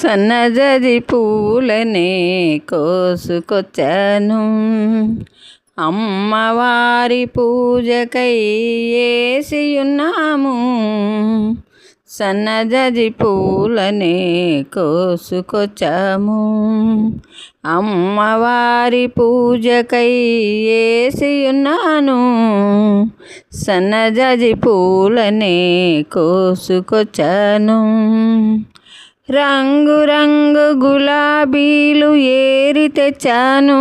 సన్నజాజి పూలనే కోసుకొచ్చాను, అమ్మవారి పూజకై వేసియున్నాము. సన్నజాజి పూలనే కోసుకొచ్చాము, అమ్మవారి పూజకై వేసియున్నాను. సన్నజాజి పూలనే కోసుకొచ్చాను. రంగు రంగు గులాబీలు ఏరి తెచ్చాను,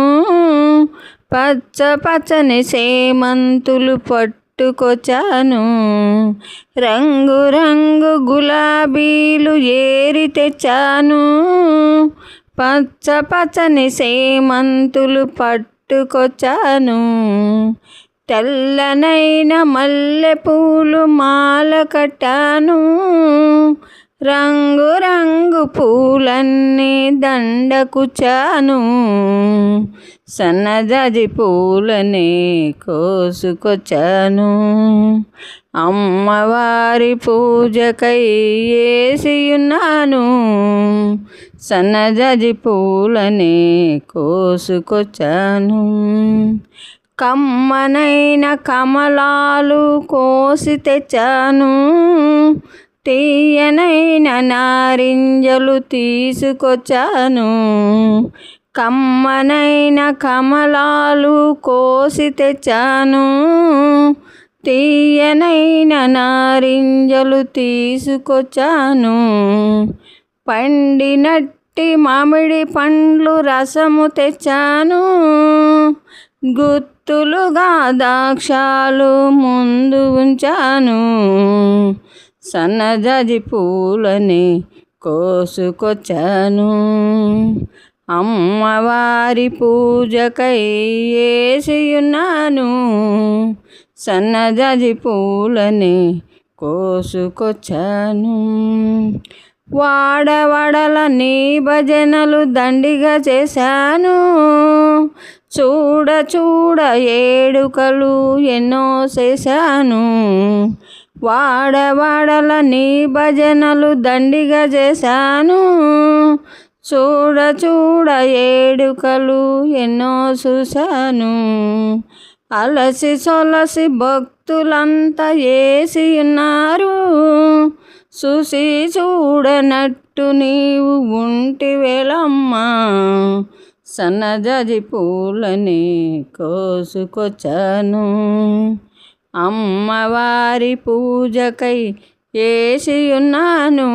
పచ్చ పచ్చని సేమంతులు పట్టుకొచ్చాను. రంగు రంగు గులాబీలు ఏరి తెచ్చాను, పచ్చ పచ్చని సేమంతులు పట్టుకొచ్చాను. తెల్లనైన మల్లెపూలు మాల కట్టాను, రంగు రంగు పూలన్నీ దండకుచ్చాను. సన్నజాజి పూలనే కోసుకొచ్చాను, అమ్మవారి పూజకై వేసియున్నాను. సన్నజాజి పూలనే కోసుకొచ్చాను. కమ్మనైన కమలాలు కోసి తెచ్చాను, తీయనైన నారింజలు తీసుకొచ్చాను. కమ్మనైన కమలాలు కోసి తెచ్చాను, తీయనైన నారింజలు తీసుకొచ్చాను. పండినట్టి మామిడి పండ్లు రసము తెచ్చాను, గుత్తులుగా ద్రాక్షాలు ముందు ఉంచాను. సన్నజాజి పూలని కోసుకొచ్చాను, అమ్మవారి పూజకై వేసియున్నాను. సన్నజాజి పూలని కోసుకొచ్చాను. వాడవడల నీ భజనలు దండిగా చేశాను, చూడ చూడ ఏడుకలు ఎన్నో చేశాను. వాడవాడల నీ భజనలు దండిగా చేశాను, చూడ చూడ ఏడుకలు ఎన్నో చూశాను. అలసి సొలసి భక్తులంతా వేసియున్నారు, చూసి చూడనట్టు నీవు ఉంటివేళమ్మా. సన్నజాజి పూలని కోసుకొచ్చాను, అమ్మవారి పూజకై వేసియున్నాను.